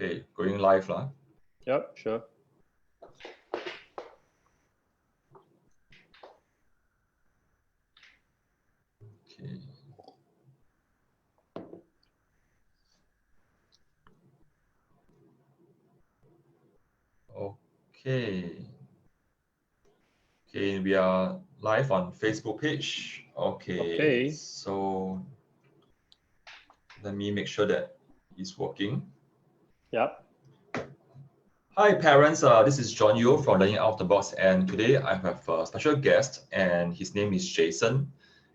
Okay, going live lah. Yep, sure. Okay. Okay. Okay, we are live on Facebook page. Okay, Okay. so let me make sure that it's working. Yep. Hi parents, this is John Yu from Learning Out of the Box, and today I have a special guest, and his name is Jason,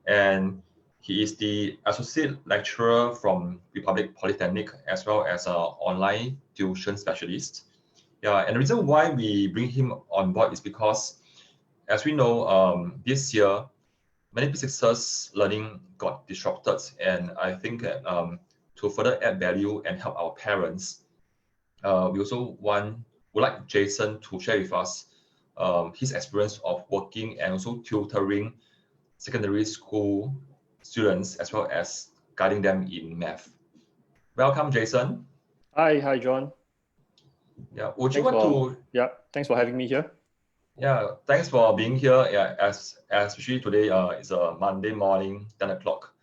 and he is the associate lecturer from Republic Polytechnic as well as an online tuition specialist. Yeah, and the reason why we bring him on board is because, as we know, this year many P6s learning got disrupted, and I think that to further add value and help our parents, we also would like Jason to share with us his experience of working and also tutoring secondary school students as well as guiding them in math. Welcome, Jason. Hi, John. Yeah, would you want to? Yeah, thanks for having me here. Yeah, thanks for being here. Yeah, especially today, it's a Monday morning, 10 o'clock.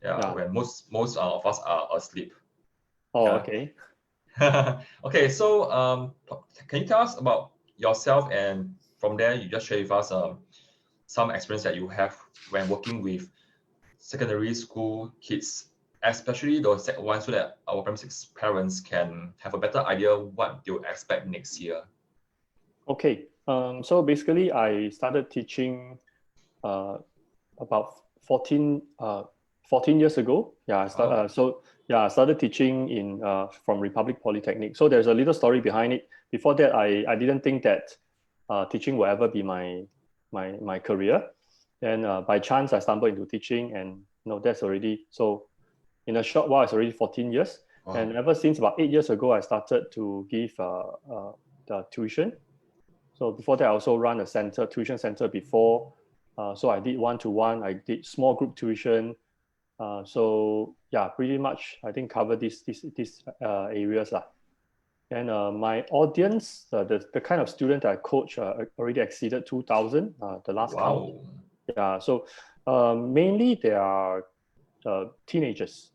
Yeah, when most of us are asleep. Oh, Yeah. okay. Okay, so can you tell us about yourself, and from there you just share with us some experience that you have when working with secondary school kids, especially those sec one, so that our primary six parents can have a better idea what they would expect next year. Okay. So basically, I started teaching about 14 years ago. Yeah, I started teaching in from Republic Polytechnic. So there's a little story behind it. Before that, I didn't think that teaching will ever be my career. Then by chance, I stumbled into teaching, and that's already so. In a short while, it's already 14 years. Wow. And ever since about 8 years ago, I started to give the tuition. So before that, I also run a tuition center before. So I did one-to-one, I did small group tuition. So yeah, pretty much I think cover these areas lah. And my audience, the kind of student I coach already exceeded 2,000 the last count. Yeah, so mainly they are teenagers,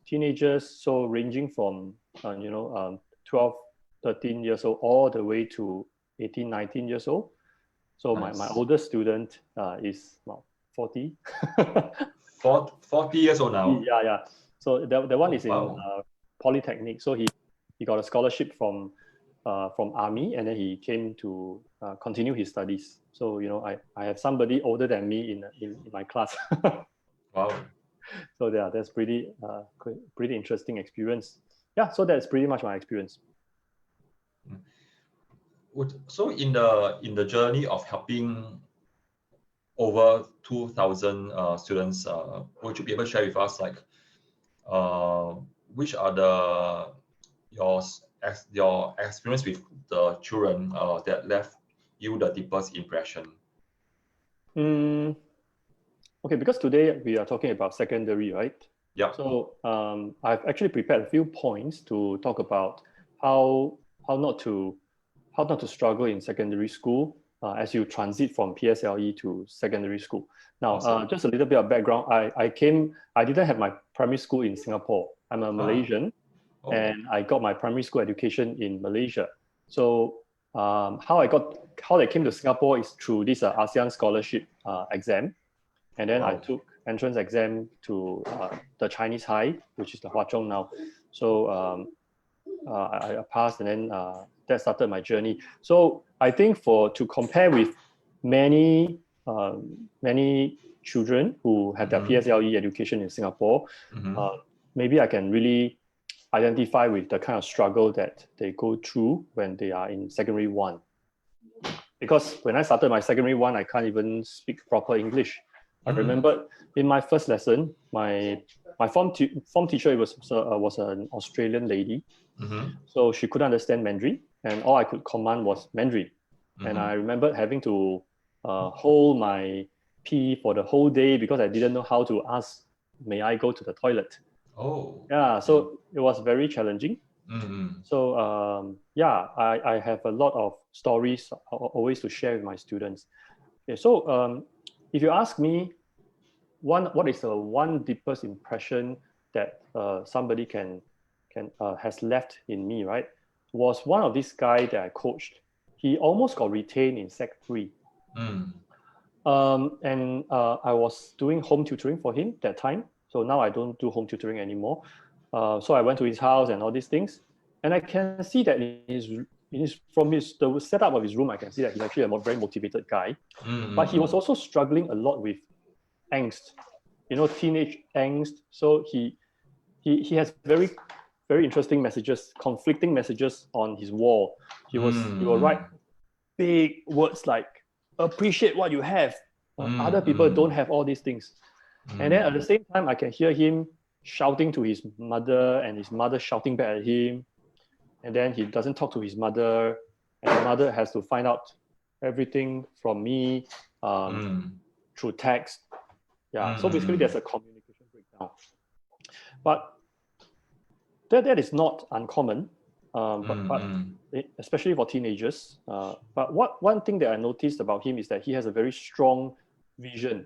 so ranging from 12, 13 years old all the way to 18, 19 years old. So Nice. my oldest student is about 40. 40 years old now. Yeah. So the one is in Polytechnic. So he got a scholarship from Army, and then he came to continue his studies. So I have somebody older than me in my class. Wow. So yeah, that's pretty interesting experience. Yeah, so that's pretty much my experience. So in the journey of helping over 2,000 students, would you be able to share with us like which are your experience with the children that left you the deepest impression? Okay, because today we are talking about secondary, right? Yeah. So I've actually prepared a few points to talk about how not to struggle in secondary school as you transit from PSLE to secondary school. Now, awesome. Just a little bit of background. I didn't have my primary school in Singapore. I'm a Malaysian, and I got my primary school education in Malaysia. So how I came to Singapore is through this ASEAN scholarship exam. And then I took entrance exam to the Chinese High, which is the Hwa Chong now. So I passed, and then that started my journey. So I think to compare with many children who have their PSLE education in Singapore, maybe I can really identify with the kind of struggle that they go through when they are in secondary one. Because when I started my secondary one, I can't even speak proper English. I remember in my first lesson, my form teacher was an Australian lady. So she couldn't understand Mandarin, and all I could command was Mandarin. And I remember having to hold my pee for the whole day because I didn't know how to ask, may I go to the toilet? Oh. Yeah, so it was very challenging. So yeah, I have a lot of stories always to share with my students. Okay, so if you ask me, what is the one deepest impression that somebody can has left in me, right? Was one of these guy that I coached. He almost got retained in Sec 3. And I was doing home tutoring for him that time. So now I don't do home tutoring anymore. So I went to his house and all these things. And I can see that from the setup of his room, I can see that he's actually a very motivated guy. But he was also struggling a lot with angst, teenage angst. So he has very, very interesting messages, conflicting messages on his wall. He will write big words like, appreciate what you have. Other people don't have all these things. And then at the same time, I can hear him shouting to his mother and his mother shouting back at him. And then he doesn't talk to his mother, and the mother has to find out everything from me through text. Yeah, so basically there's a communication breakdown. But that is not uncommon, but especially for teenagers. But one thing that I noticed about him is that he has a very strong vision,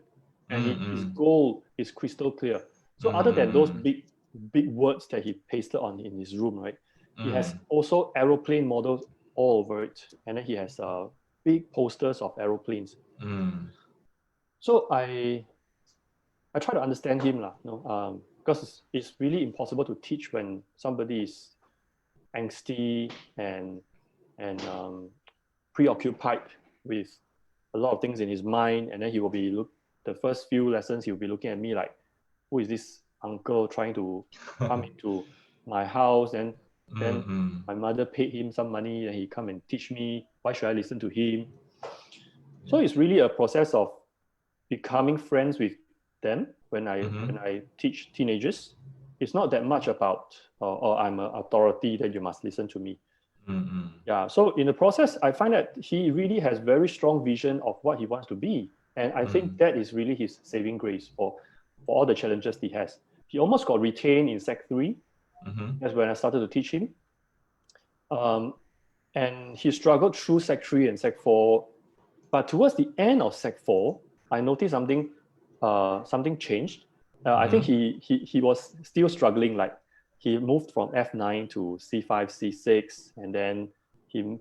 and his goal is crystal clear. So other than those big words that he pasted on in his room, right? He has also aeroplane models all over it, and then he has big posters of aeroplanes. So I try to understand him, because it's really impossible to teach when somebody is angsty and preoccupied with a lot of things in his mind, and then he will be the first few lessons he'll be looking at me like, who is this uncle trying to come into my house? And then my mother paid him some money and he come and teach me. Why should I listen to him? So it's really a process of becoming friends with them when I teach teenagers. It's not that much about I'm an authority that you must listen to me. Yeah. So in the process, I find that he really has very strong vision of what he wants to be, and I think that is really his saving grace for all the challenges he has. He almost got retained in Sec 3. That's when I started to teach him. And he struggled through Sec 3 and Sec 4. But towards the end of Sec 4, I noticed something changed. I think he was still struggling. Like he moved from F9 to C5, C6, and then he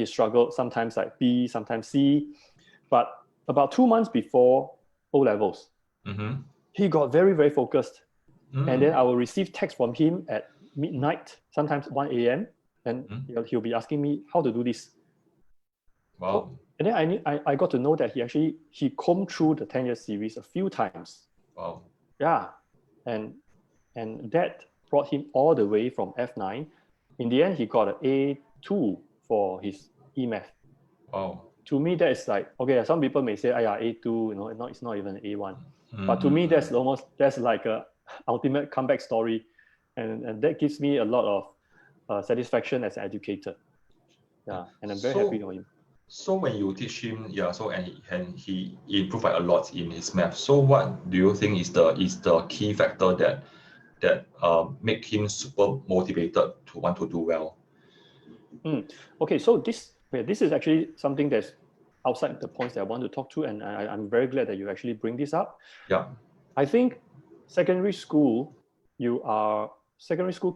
struggled sometimes like B, sometimes C. But about 2 months before O levels, he got very, very focused. And then I will receive text from him at midnight, sometimes 1 a.m. And he'll be asking me how to do this. Wow. So, and then I got to know that he combed through the 10-year series a few times. Wow. Yeah. And that brought him all the way from F9. In the end, he got an A2 for his E-Math. Wow. To me, that is like, okay, some people may say, A2, it's not even an A1. But to me, that's like a ultimate comeback story. And that gives me a lot of satisfaction as an educator. Yeah, and I'm very happy for him. So when you teach him, and he improved a lot in his math. So what do you think is the key factor that make him super motivated to want to do well? Okay, so this is actually something that's outside the points that I want to talk to, and I'm very glad that you actually bring this up. Yeah. I think secondary school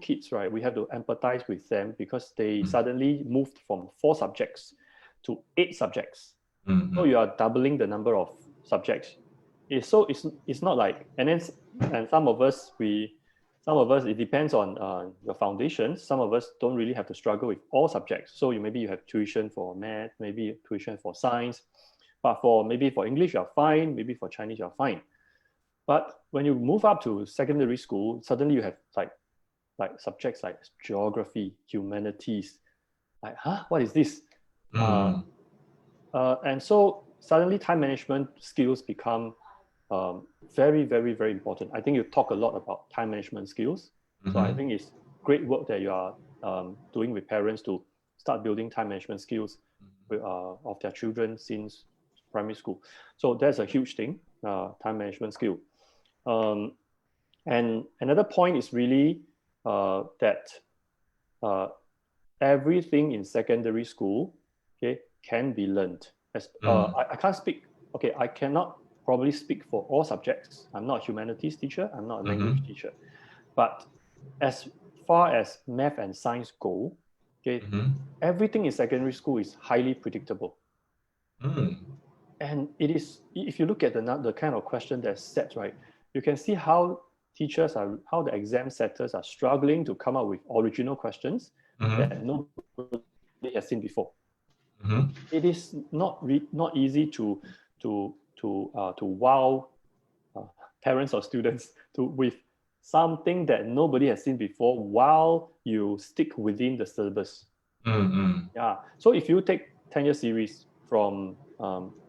kids, right? We have to empathize with them because they suddenly moved from 4 subjects to 8 subjects. So you are doubling the number of subjects. So it's not like, and some of us, it depends on your foundation. Some of us don't really have to struggle with all subjects. So maybe you have tuition for math, maybe tuition for science, but maybe for English you're fine, maybe for Chinese you're fine. But when you move up to secondary school, suddenly you have like subjects like geography, humanities, like, what is this? And so suddenly time management skills become very, very, very important. I think you talk a lot about time management skills. So I think it's great work that you are doing with parents to start building time management skills of their children since primary school. So that's a huge thing, time management skill. And another point is really that everything in secondary school, okay, can be learned. I can't speak, okay, I cannot probably speak for all subjects. I'm not a humanities teacher, I'm not a language teacher. But as far as math and science go, okay, everything in secondary school is highly predictable. And it is, if you look at the kind of question that's set, right, you can see how how the exam setters are struggling to come up with original questions that nobody has seen before. It is not easy to wow parents or students with something that nobody has seen before while you stick within the syllabus. Yeah. So if you take 10-year series from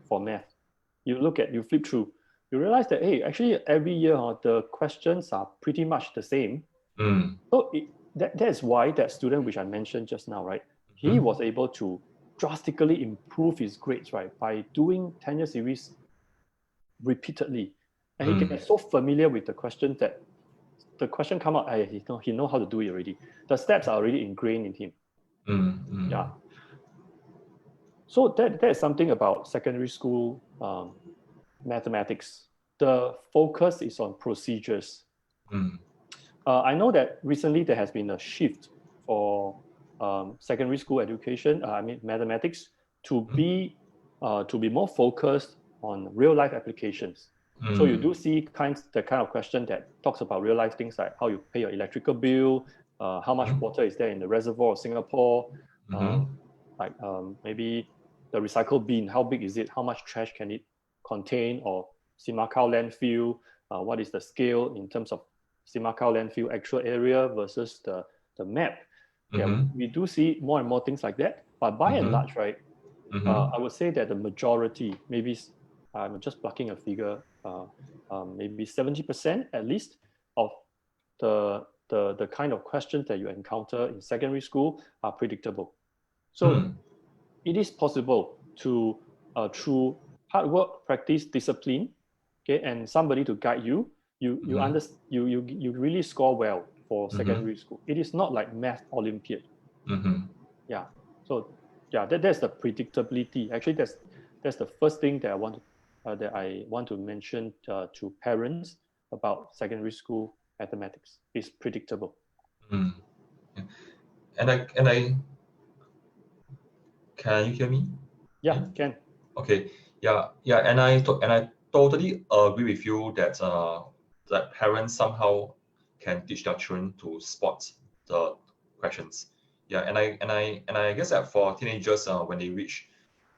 for math, you flip through, you realize that, hey, actually every year the questions are pretty much the same. So that's why that student which I mentioned just now, right, he was able to drastically improve his grades, right, by doing 10-year series repeatedly. And he gets so familiar with the questions that the question come out, he know how to do it already. The steps are already ingrained in him. Yeah. So that is something about secondary school mathematics. The focus is on procedures. I know that recently there has been a shift for secondary school education, mathematics, to be more focused on real life applications. So you do see the kind of question that talks about real life things like how you pay your electrical bill, how much water is there in the reservoir of Singapore, maybe the recycle bin, how big is it, how much trash can it contain, or Simakau landfill, what is the scale in terms of Simakau landfill actual area versus the map. Yeah, we do see more and more things like that, but by and large, right, I would say that the majority, maybe I'm just plucking a figure, maybe 70% at least of the kind of questions that you encounter in secondary school are predictable. So it is possible to, through hard work, practice, discipline, okay, and somebody to guide you, you really score well for secondary school. It is not like math Olympiad. Yeah. So yeah, that's the predictability. Actually, that's the first thing that I want to mention to parents about secondary school mathematics. It's predictable. And I can you hear me? Yeah, can. Okay. Yeah. And I totally agree with you that that parents somehow can teach their children to spot the questions. Yeah. And I guess that for teenagers, when they reach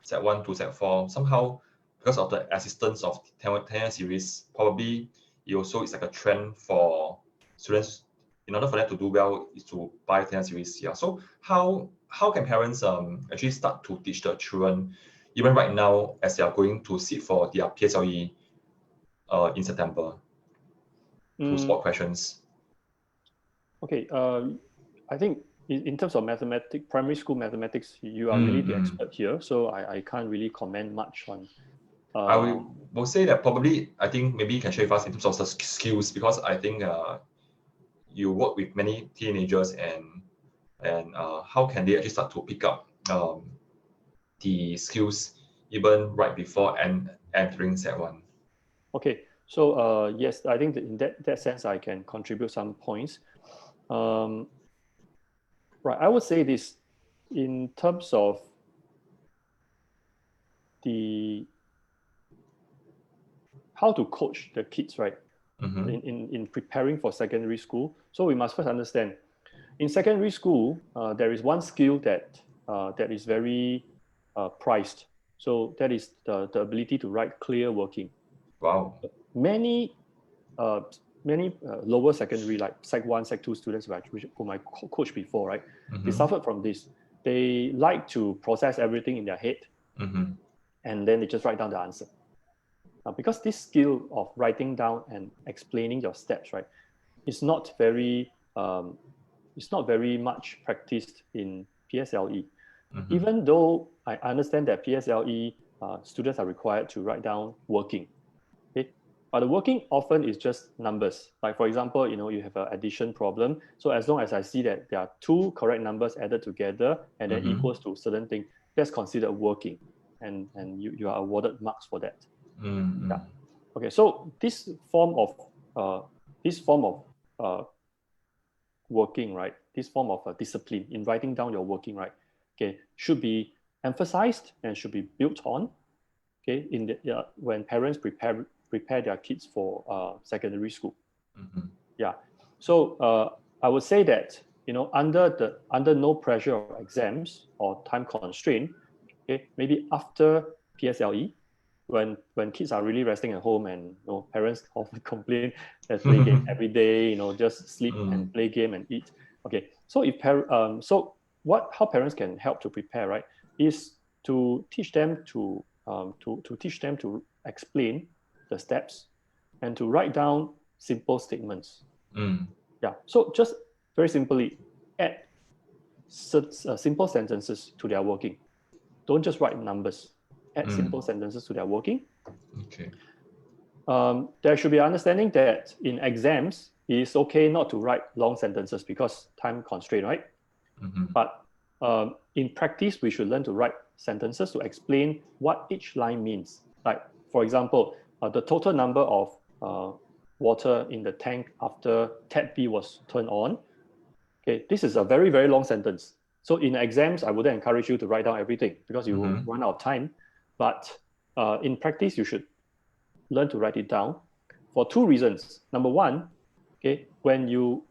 Set 1 to Set 4, somehow because of the assistance of 10-year series, probably it also is like a trend for students. In order for them to do well, is to buy 10-year series. Yeah. So how can parents actually start to teach the children even right now as they are going to sit for their PSLE in September to spot questions? Okay, I think in terms of mathematics, primary school mathematics, you are really the expert here, so I can't really comment much on. I will say that probably, I think maybe you can share with us in terms of the skills, because I think you work with many teenagers, and how can they actually start to pick up the skills even right before and entering Set 1? Okay, so yes, I think that in that sense, I can contribute some points. Right, I would say this in terms of how to coach the kids, right? In preparing for secondary school. So we must first understand, in secondary school, there is one skill that is very prized. So that is the ability to write clear working. Wow. Many lower secondary, like Sec 1, Sec 2 students whom I coached before, right? They suffered from this. They like to process everything in their head, and then they just write down the answer. Because this skill of writing down and explaining your steps, right, is not very much practiced in PSLE. Even though I understand that PSLE students are required to write down working, okay, But the working often is just numbers. Like for example, you have an addition problem. So as long as I see that there are two correct numbers added together and then equals to a certain thing, that's considered working. And you are awarded marks for that. Yeah. Okay, so this form of working, right? This form of discipline in writing down your working, right? Okay, should be emphasized and should be built on. Okay, when parents prepare their kids for secondary school. Yeah, so I would say that under no pressure of exams or time constraint, okay, maybe after PSLE, when kids are really resting at home and parents often complain that play game every day, just sleep and play game and eat. Okay, so how parents can help to prepare, right, is to teach them to explain the steps and to write down simple statements. Yeah, so just very simply add simple sentences to their working. Don't just write numbers. Add simple sentences to their working. Okay. There should be understanding that in exams, it is okay not to write long sentences because time constraint, right? But in practice, we should learn to write sentences to explain what each line means. Like, for example, the total number of water in the tank after tap B was turned on. Okay, this is a very, very long sentence. So in exams, I wouldn't encourage you to write down everything because you will run out of time. But in practice, you should learn to write it down for two reasons. Number one, okay, when your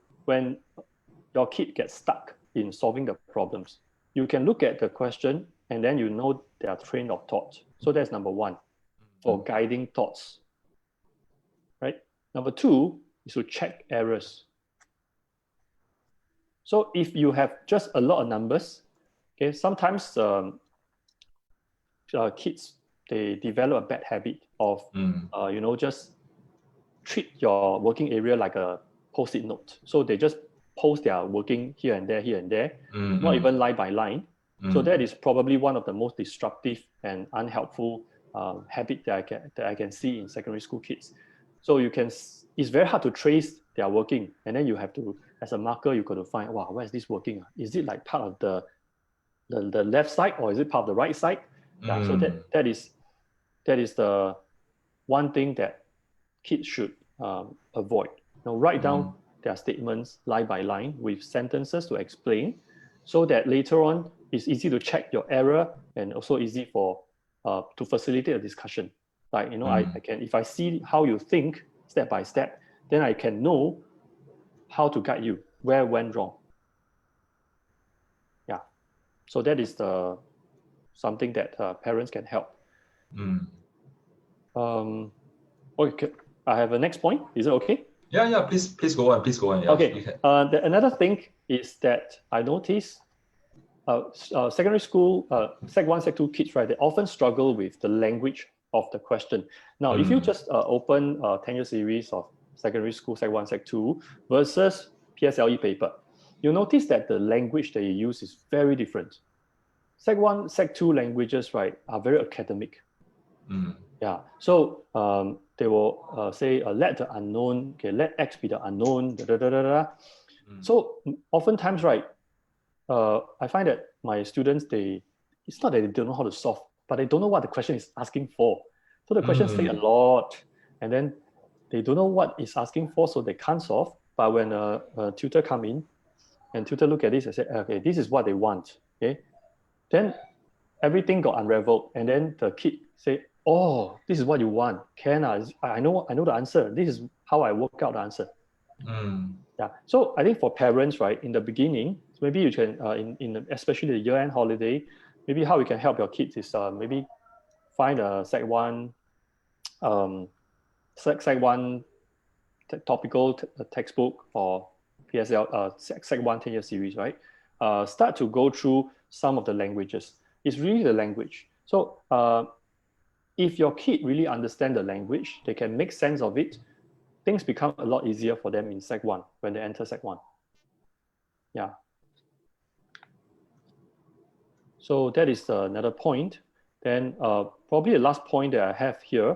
kid gets stuck in solving the problems, you can look at the question and then their train of thought. So that's number one, for guiding thoughts, right? Number two is to check errors. So if you have just a lot of numbers, okay, sometimes kids, they develop a bad habit of, just treat your working area like a post-it note. So they just post their working here and there, not even line by line. So that is probably one of the most disruptive and unhelpful habit that I can see in secondary school kids. So it's very hard to trace their working, and then you have to, as a marker, you got to find, wow, where is this working? Is it like part of the left side or is it part of the right side? Yeah, so that is the one thing that kids should avoid. Write down their statements line by line with sentences to explain, so that later on it's easy to check your error and also easy to facilitate a discussion. Like, I can, if I see how you think step by step, then I can know how to guide you where went wrong. Yeah, so that is something that parents can help. Okay, I have a next point. Is it okay? Yeah. Please go on. Yeah, okay. Another thing is that I noticed secondary school, Sec 1, Sec 2 kids, right? They often struggle with the language of the question. Now, if you just open a 10-year series of secondary school, Sec 1, Sec 2 versus PSLE paper, you'll notice that the language they use is very different. Sec 1, Sec 2 languages, right, are very academic. Yeah, so they will say, let the unknown, okay, let X be the unknown, So oftentimes, right, I find that my students, it's not that they don't know how to solve, but they don't know what the question is asking for. So the questions take a lot, and then they don't know what it's asking for, so they can't solve. But when a tutor come in, and tutor look at this and say, okay, this is what they want, okay, then everything got unraveled, and then the kid say, oh, this is what you want. I know the answer. This is how I work out the answer. Yeah. So I think for parents, right, in the beginning, maybe you can, especially the year-end holiday, maybe how we can help your kids is maybe find a Sec 1, Sec 1 topical textbook or PSL, Sec 1 10-year series, right? Start to go through some of the languages. It's really the language. So if your kid really understands the language, they can make sense of it, things become a lot easier for them in Sec 1 when they enter Sec 1. Yeah. So that is another point. Then probably the last point that I have here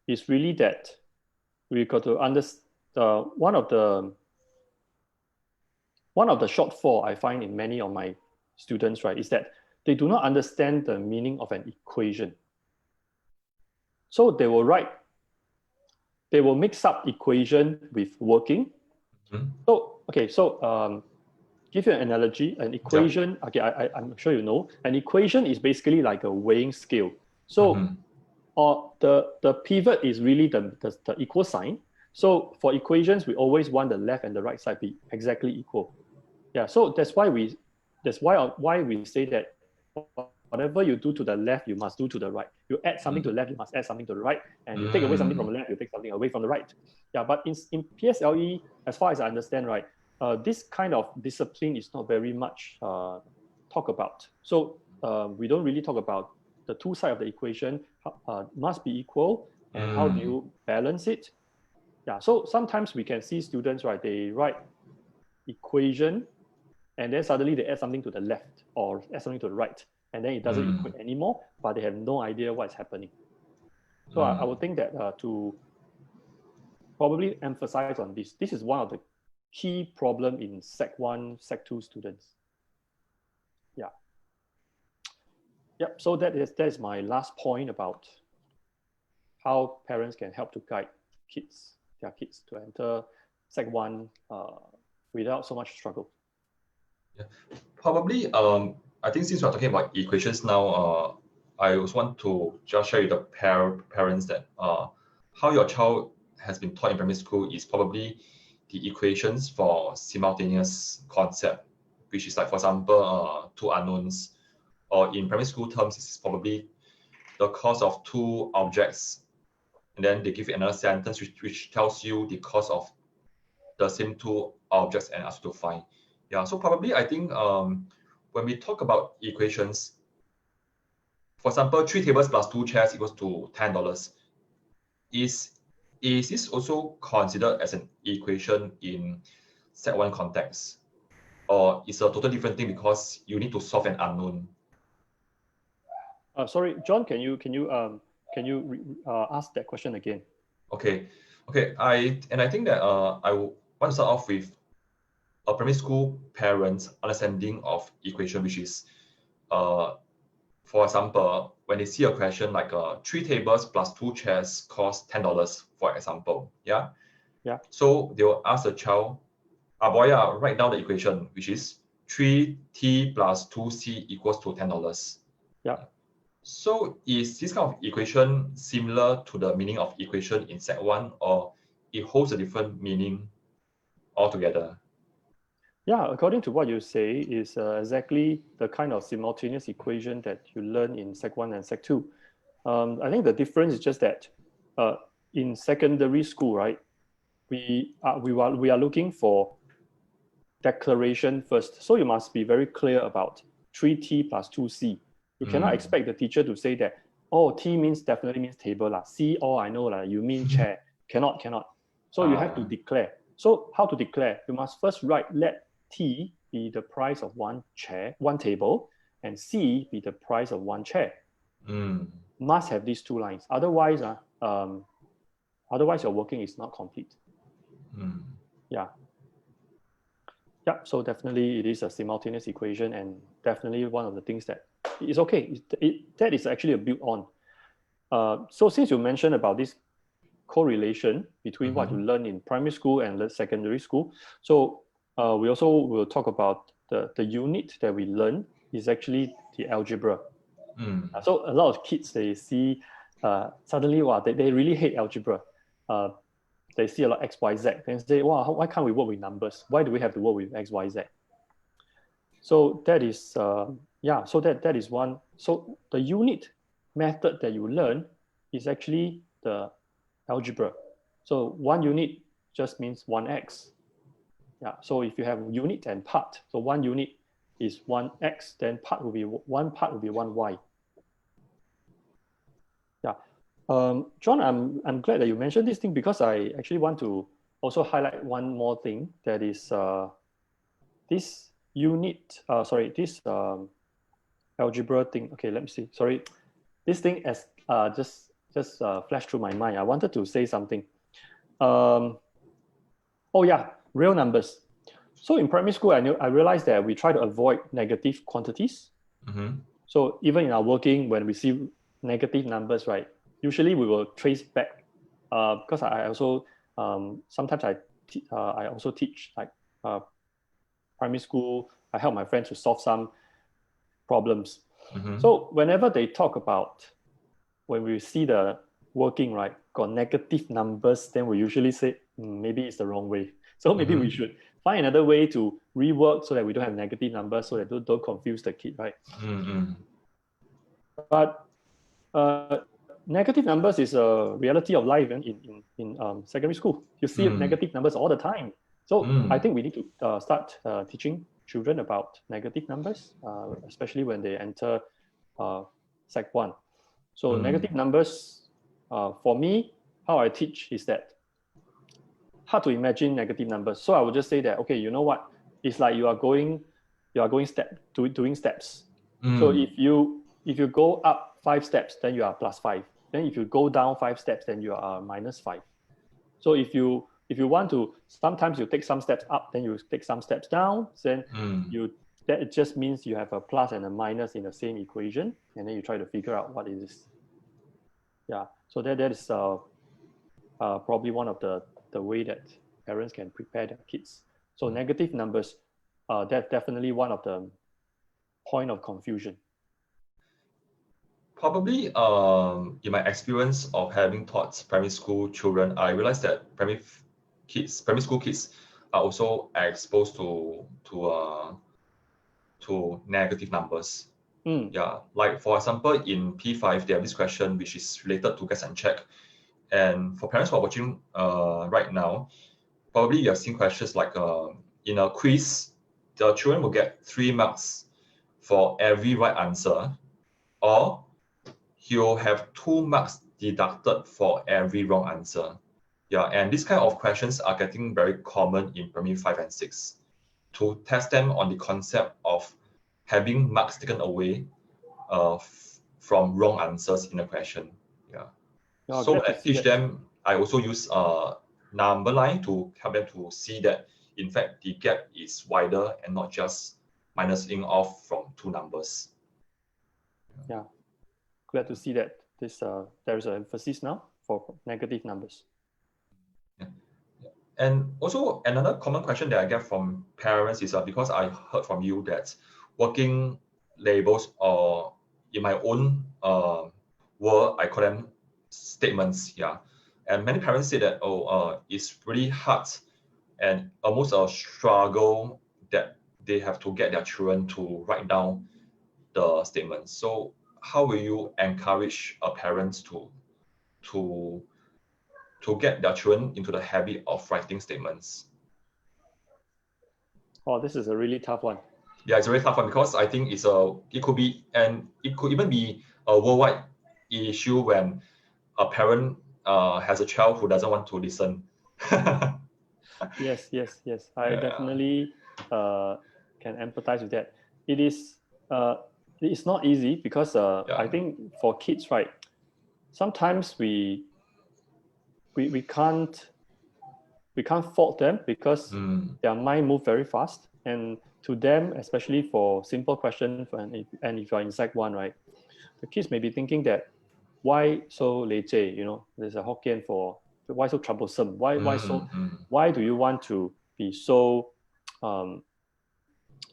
is really that we got to understand one of the shortfall I find in many of my students, right, is that they do not understand the meaning of an equation. So they will mix up equation with working. Mm-hmm. So, okay, so give you an analogy, an equation, okay, I'm sure you know, an equation is basically like a weighing scale. So the pivot is really the equal sign. So for equations, we always want the left and the right side be exactly equal. Yeah, so that's why we say that whatever you do to the left, you must do to the right. You add something to the left, you must add something to the right. And you take away something from the left, you take something away from the right. Yeah, but in PSLE, as far as I understand, right, this kind of discipline is not very much talked about. So we don't really talk about the two sides of the equation must be equal, and how do you balance it? Yeah, so sometimes we can see students, right, they write equation, and then suddenly they add something to the left or add something to the right, and then it doesn't equate anymore, but they have no idea what's happening. So I would think that to probably emphasize on this is one of the key problem in Sec 1, Sec 2 students. Yeah. Yep, so that is my last point about how parents can help to guide their kids to enter Sec 1 without so much struggle. Yeah, probably. I think since we're talking about equations now, I also want to just share with the parents that how your child has been taught in primary school is probably the equations for simultaneous concept, which is like, for example, two unknowns, or in primary school terms, this is probably the cause of two objects, and then they give you another sentence which tells you the cause of the same two objects and ask you to find. Yeah, so probably I think when we talk about equations, for example, 3 tables plus 2 chairs equals to $10. Is this also considered as an equation in Sec 1 context? Or is a totally different thing because you need to solve an unknown? Sorry, John, can you ask that question again? Okay. I think that I want to start off with a primary school parent's understanding of equation, which is, for example, when they see a question like 3 tables plus 2 chairs cost $10, for example. Yeah. Yeah. So they will ask the child, Boya, write down the equation, which is 3t plus 2c equals to $10. Yeah. So is this kind of equation similar to the meaning of equation in Sec 1, or it holds a different meaning altogether? Yeah, according to what you say, is exactly the kind of simultaneous equation that you learn in Sec 1 and Sec 2. I think the difference is just that in secondary school, right, we are looking for declaration first. So you must be very clear about 3t plus 2c. You cannot expect the teacher to say that, oh, t definitely means table, c, oh, I know, you mean chair. Cannot. So you have to declare. So how to declare? You must first write, let t be the price of one table, and c be the price of one chair. Must have these two lines. Otherwise your working is not complete. Yeah. So definitely it is a simultaneous equation, and definitely one of the things that is okay. That is actually a build on. So since you mentioned about this correlation between what you learn in primary school and secondary school, so we also will talk about the unit that we learn is actually the algebra. So a lot of kids, they see suddenly, wow, they really hate algebra. They see a lot of X, Y, Z, and say, wow, why can't we work with numbers? Why do we have to work with X, Y, Z? So that is, so that is one. So the unit method that you learn is actually the algebra. So one unit just means 1x. Yeah, so if you have unit and part, so one unit is 1x, then one part will be 1y. Yeah. John, I'm glad that you mentioned this thing, because I actually want to also highlight one more thing, that is this unit, this algebra thing. Okay, let me see. Sorry, this thing just flashed through my mind. I wanted to say something. Oh yeah, real numbers. So in primary school, I realized that we try to avoid negative quantities. Mm-hmm. So even in our working, when we see negative numbers, right, usually we will trace back. Because I also sometimes I also teach like uh, primary school. I help my friends to solve some problems. Mm-hmm. So whenever they talk about when we see the working right got negative numbers, then we usually say maybe it's the wrong way. So maybe we Mm-hmm. should find another way to rework so that we don't have negative numbers, so that don't confuse the kid, right? Mm-hmm. But negative numbers is a reality of life in secondary school. You see Mm. negative numbers all the time. So I Mm. think we need to start teaching children about negative numbers, especially when they enter uh, Sec 1. So Mm. negative numbers, for me, how I teach is that hard to imagine negative numbers. So I would just say that, okay, you know what? It's like you are going doing steps. So Mm. if you go up 5 steps, then you are +5. Then if you go down 5 steps, then you are -5. So if you want to, sometimes you take some steps up, then you take some steps down. Then Mm. you that it just means you have a plus and a minus in the same equation, and then you try to figure out what it is. Yeah. So that is probably one of the way that parents can prepare their kids. So negative numbers, that's definitely one of the point of confusion. Probably, in my experience of having taught primary school children, I realized that primary school kids are also exposed to negative numbers. Mm, Yeah, like for example, in P5, they have this question which is related to guess and check. And for parents who are watching right now, probably you have seen questions like in a quiz, the children will get 3 marks for every right answer, or he'll have 2 marks deducted for every wrong answer. Yeah, and these kind of questions are getting very common in primary 5 and 6 to test them on the concept of having marks taken away from wrong answers in a question. Yeah. yeah, So glad I to see teach that. them, I also use a number line to help them to see that in fact the gap is wider and not just minusing off from two numbers. Yeah, glad to see that there is an emphasis now for negative numbers. Yeah. And also another common question that I get from parents is because I heard from you that working labels, or in my own world, I call them statements. Yeah. And many parents say that, it's really hard and almost a struggle that they have to get their children to write down the statements. So how will you encourage a parents to to get their children into the habit of writing statements? Oh, this is a really tough one. Yeah, it's a very tough one because I think it could be, and it could even be a worldwide issue when a parent has a child who doesn't want to listen. Yes, yes, yes. I Yeah, definitely can empathize with that. It is uh, it's not easy because I yeah. think for kids, right? Sometimes we can't fault them because Mm, their mind move very fast, and to them, especially for simple questions, and if you're in Sec 1, right, the kids may be thinking that why so leceh, there's a Hokkien for why so troublesome, mm, mm, why do you want to be um,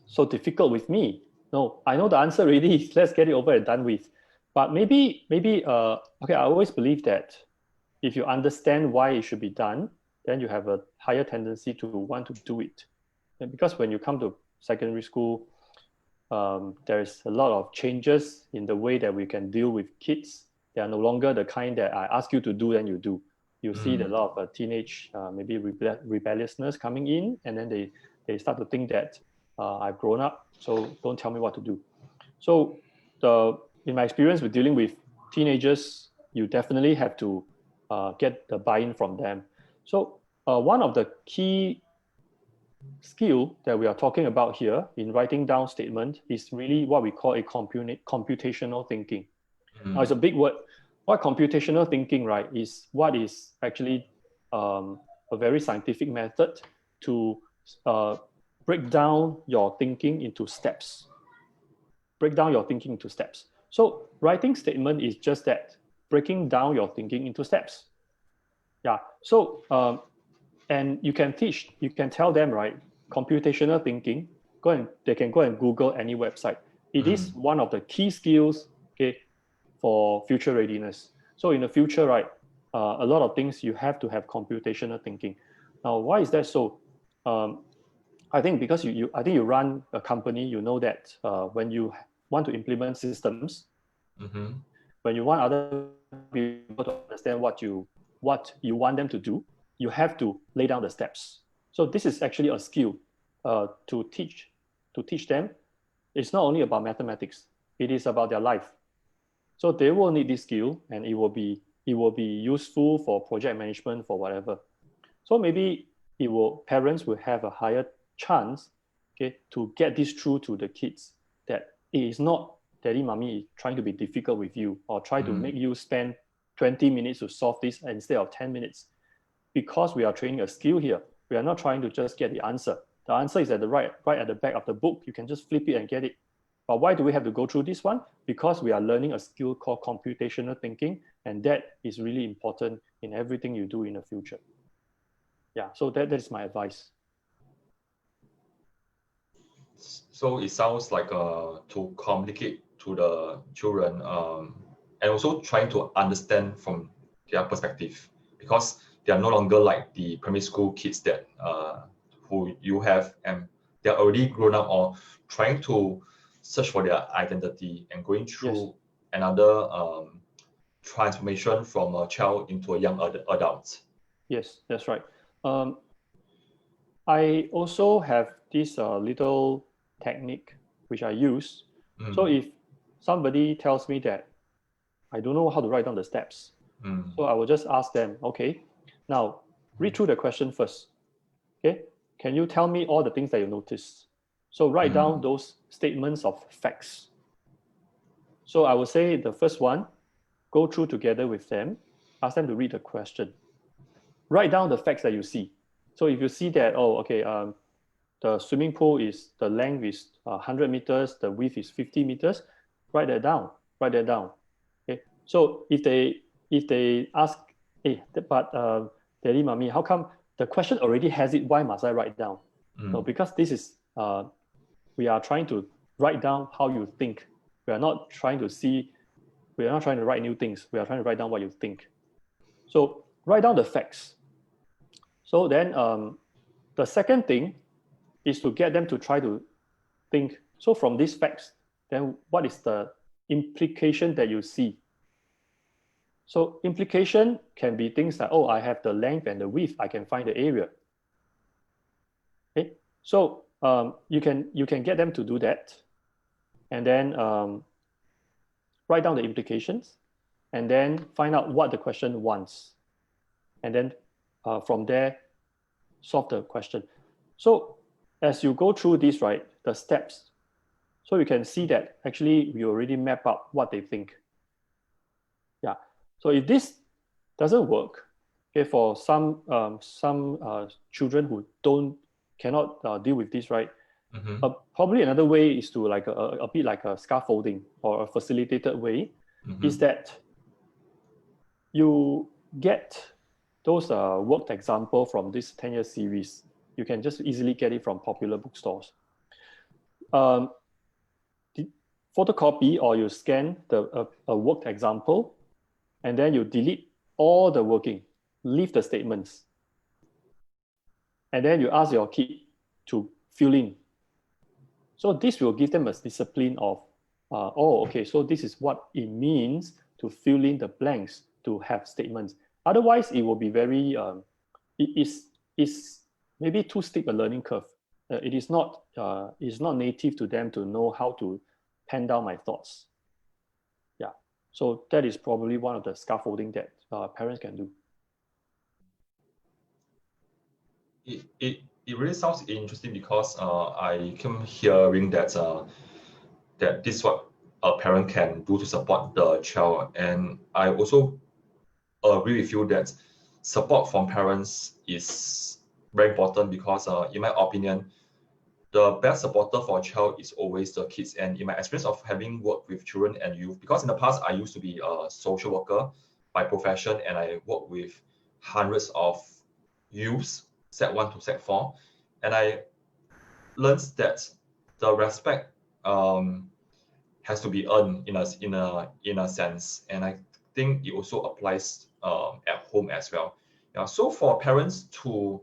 so difficult with me? No, I know the answer already. Let's get it over and done with. But maybe okay, I always believe that if you understand why it should be done, then you have a higher tendency to want to do it. And because when you come to secondary school, there's a lot of changes in the way that we can deal with kids. They are no longer the kind that I ask you to do, then you do. You see a mm, lot of teenage, maybe rebelliousness coming in, and then they start to think that I've grown up, so don't tell me what to do. So in my experience with dealing with teenagers, you definitely have to get the buy-in from them. So one of the key skill that we are talking about here in writing down statement is really what we call a computational thinking. Now, mm, it's a big word. What computational thinking, right, is what is actually a very scientific method to break down your thinking into steps. Break down your thinking into steps. So writing statement is just that, breaking down your thinking into steps. Yeah. So and you can tell them, right, computational thinking. They can go and Google any website. It is one of the key skills, okay, for future readiness. So in the future, right, a lot of things you have to have computational thinking. Now, why is that so? I think because you run a company, you know that when you want to implement systems, when you want other people to understand what you want them to do, you have to lay down the steps. So this is actually a skill to teach them. It's not only about mathematics; it is about their life. So they will need this skill, and it will be useful for project management, for whatever. So maybe parents will have a higher chance, okay, to get this through to the kids, that it is not daddy, mommy trying to be difficult with you or try to make you spend 20 minutes to solve this instead of 10 minutes. Because we are training a skill here. We are not trying to just get the answer. The answer is at the right at the back of the book. You can just flip it and get it. But why do we have to go through this one? Because we are learning a skill called computational thinking, and that is really important in everything you do in the future. Yeah, so that is my advice. So it sounds like to communicate to the children and also trying to understand from their perspective, because they are no longer like the primary school kids that who you have, and they're already grown up or trying to search for their identity and going through another transformation from a child into a young adult. Yes, that's right. I also have this little technique which I use. So if somebody tells me that I don't know how to write down the steps, so I will just ask them, okay, now read through the question first. Okay, can you tell me all the things that you noticed? So write down those statements of facts. So I will say the first one, go through together with them, ask them to read the question. Write down the facts that you see. So if you see that, oh, okay, the swimming pool the length is 100 meters, the width is 50 meters, write that down. Okay. So if they ask, hey, but daddy, mommy, how come the question already has it? Why must I write down? No, because this is, we are trying to write down how you think. We are not trying to write new things. We are trying to write down what you think. So write down the facts. So then the second thing is to get them to try to think. So from these facts, then what is the implication that you see? So implication can be things like, oh, I have the length and the width, I can find the area. Okay, so you can get them to do that, and then write down the implications, and then find out what the question wants, and then from there solve the question. So as you go through this, right, the steps, so you can see that actually we already map out what they think. Yeah. So if this doesn't work, okay, for some children who cannot deal with this, right? Probably another way is to like a bit like a scaffolding or a facilitated way, is that you get those worked example from this 10-year series. You can just easily get it from popular bookstores. Photocopy or you scan a worked example, and then you delete all the working, leave the statements. And then you ask your kid to fill in. So this will give them a discipline of, oh, okay, so this is what it means to fill in the blanks, to have statements. Otherwise, it will be very, it is maybe too steep a learning curve. It is not native to them to know how to pen down my thoughts. Yeah, so that is probably one of the scaffolding that parents can do. It really sounds interesting, because I keep hearing that that this is what a parent can do to support the child, and I also agree with you that support from parents is very important because, in my opinion, the best supporter for a child is always the kids. And in my experience of having worked with children and youth, because in the past I used to be a social worker by profession, and I work with hundreds of youths, Sec 1 to Sec 4, and I learned that the respect has to be earned in a sense, and I think it also applies at home as well. Yeah, so for parents to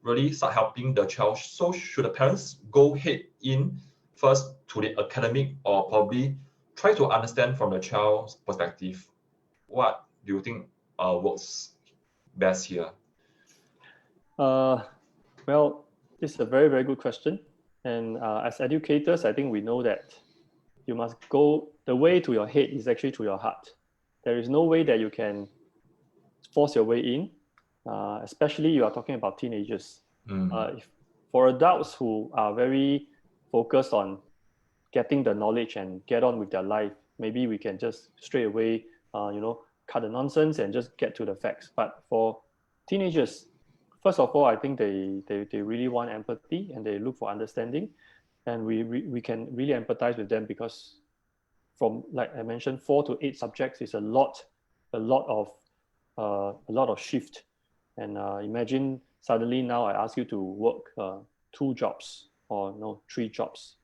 really start helping the child, so should the parents go head in first to the academic, or probably try to understand from the child's perspective? What do you think works best here? Well, this is a very, very good question. And as educators, I think we know that you must go, the way to your head is actually to your heart. There is no way that you can force your way in, especially you are talking about teenagers. For adults who are very focused on getting the knowledge and get on with their life, maybe we can just straight away, cut the nonsense and just get to the facts. But for teenagers, first of all, I think they really want empathy and they look for understanding, and we can really empathize with them because from, like I mentioned, 4 to 8 subjects is a lot of shift. And imagine suddenly now I ask you to work 2 jobs or 3 jobs,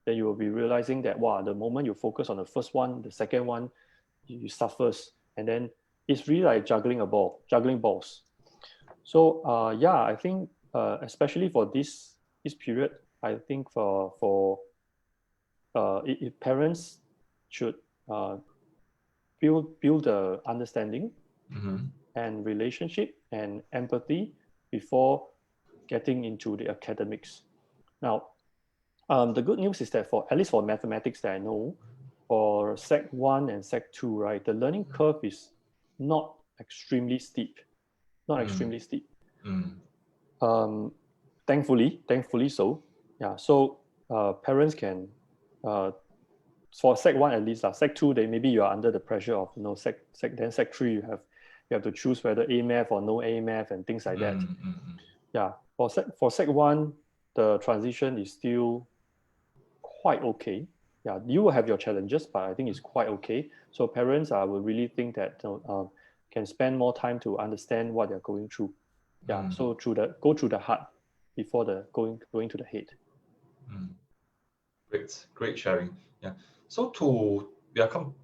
then you will be realizing that, wow, the moment you focus on the first one, the second one, you suffers, and then it's really like juggling balls. So I think especially for this period, I think parents should build the understanding and relationship and empathy before getting into the academics. Now, the good news is that for at least for mathematics that I know, for Sec 1 and Sec 2, right, the learning curve is not extremely steep. Thankfully so. Yeah, so parents can, for Sec 1 at least, Sec 2, maybe you are under the pressure of then Sec 3 you have to choose whether A math or no A math and things like that. Yeah, for Sec 1, the transition is still quite okay. Yeah, you will have your challenges, but I think it's quite okay. So parents will really think that can spend more time to understand what they're going through. Yeah, so go through the heart before the going to the head. Great sharing. Yeah. So we have come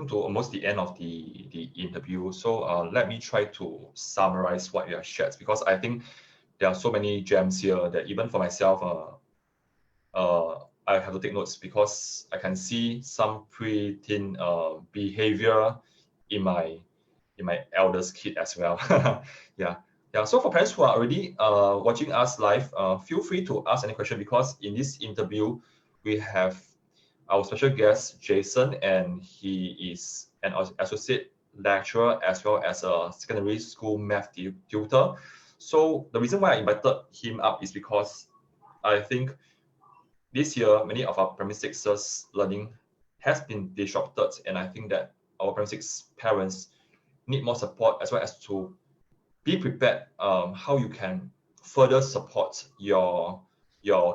to almost the end of the interview. So let me try to summarize what you have shared, because I think there are so many gems here that even for myself, I have to take notes, because I can see some pre-teen behavior in my eldest kid as well. Yeah. So for parents who are already watching us live, feel free to ask any question, because in this interview we have our special guest Jason, and he is an associate lecturer as well as a secondary school math tutor. So the reason why I invited him up is because I think this year many of our primary sixes learning has been disrupted, and I think that our primary six parents need more support, as well as to be prepared how you can further support your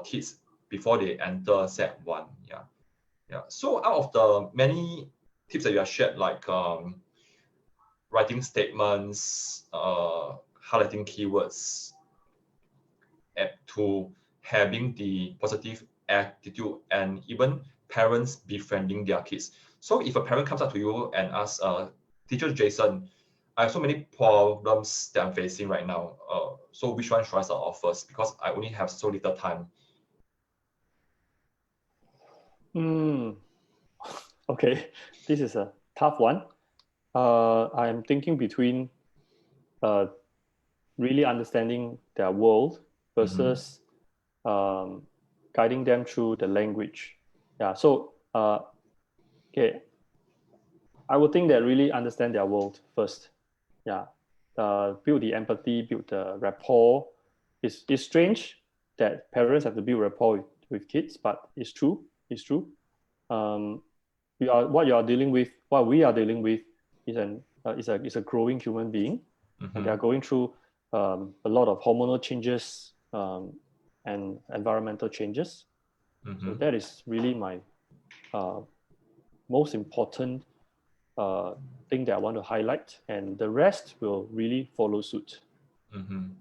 kids before they enter Sec 1. Yeah. So out of the many tips that you have shared, like writing statements, highlighting keywords, to having the positive attitude, and even parents befriending their kids. So if a parent comes up to you and asks, Teacher Jason, I have so many problems that I'm facing right now. So which one should I start off first? Because I only have so little time. Okay, this is a tough one. I'm thinking between really understanding their world versus guiding them through the language. Yeah, so okay, I would think that really understand their world first. Yeah, build the empathy, build the rapport. It's strange that parents have to build rapport with kids, but it's true. What we are dealing with is a growing human being. and they are going through a lot of hormonal changes and environmental changes. So that is really my most important thing that I want to highlight, and the rest will really follow suit.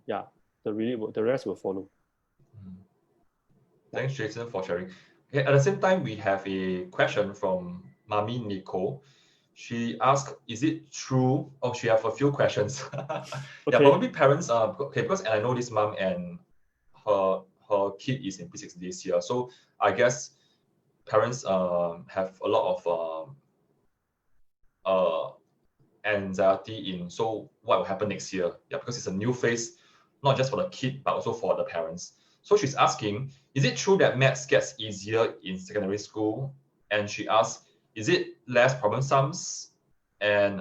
Yeah, the rest will follow. Thanks, Jason, for sharing. Okay, at the same time, we have a question from Mami Nicole. She asked, is it true? Oh, she have a few questions. Yeah, probably parents are, okay, because I know this mom and her kid is in P6 this year. So I guess parents have a lot of anxiety in, so what will happen next year? Yeah, because it's a new phase, not just for the kid, but also for the parents. So she's asking, is it true that maths gets easier in secondary school? And she asks, is it less problem sums? And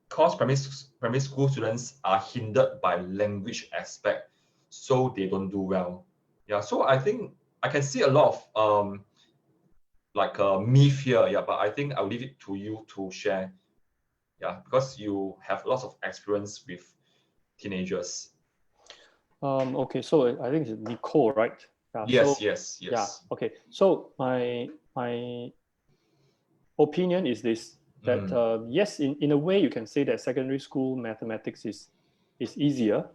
because primary school students are hindered by language aspect, so they don't do well. Yeah, so I think I can see a lot of like a myth here. Yeah, but I think I'll leave it to you to share. Yeah, because you have lots of experience with teenagers. Okay, so I think it's Nicole, right? Yes, so, yes. Yeah. Okay. So my opinion is this: that yes, in a way, you can say that secondary school mathematics is easier.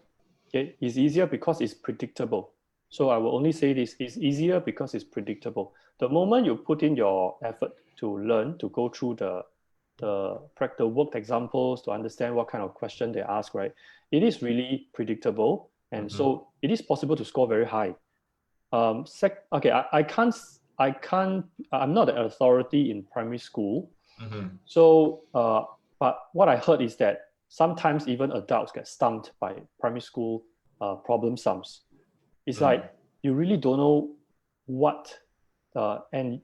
Okay, it's easier because it's predictable. So I will only say this: it's easier because it's predictable. The moment you put in your effort to learn, to go through the practical worked examples, to understand what kind of question they ask, right? It is really predictable. And so it is possible to score very high. Okay, I'm not an authority in primary school. So, but what I heard is that sometimes even adults get stumped by primary school problem sums. It's like you really don't know what and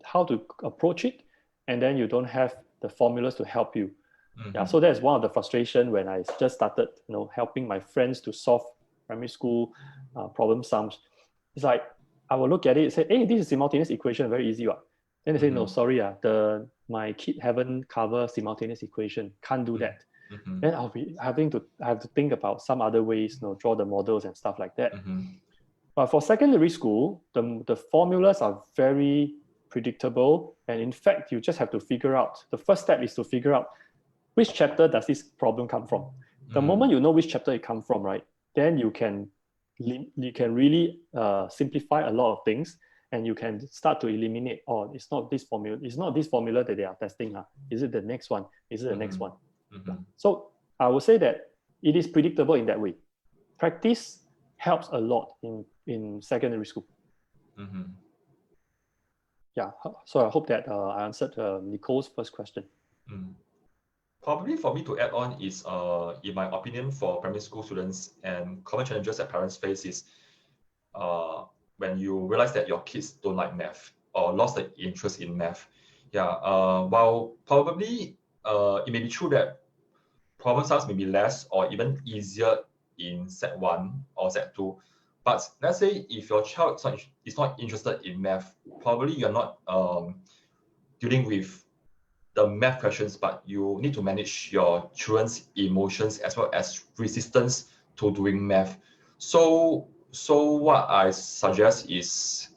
how to approach it, and then you don't have the formulas to help you. Yeah, so that's one of the frustration when I just started, helping my friends to solve primary school problem sums. It's like I will look at it and say, "Hey, this is simultaneous equation, very easy one." Then they say, "No, sorry, my kid haven't covered simultaneous equation, can't do that." Then I'll be I have to think about some other ways, draw the models and stuff like that. But for secondary school, the formulas are very predictable, and in fact, you just have to figure out. The first step is to figure out which chapter does this problem come from. The moment you know which chapter it comes from, right, then you can really simplify a lot of things, and you can start to eliminate. Oh, it's not this formula that they are testing. Is it the next one? Is it the next one? So I would say that it is predictable in that way. Practice helps a lot in secondary school. Yeah, so I hope that I answered Nicole's first question. Probably for me to add on is, in my opinion, for primary school students and common challenges that parents face is when you realize that your kids don't like math or lost the interest in math. Yeah, while probably it may be true that problem sums may be less or even easier in Set 1 or Set 2, but let's say if your child is not interested in math, probably you're not dealing with the math questions, but you need to manage your children's emotions as well as resistance to doing math. So what I suggest is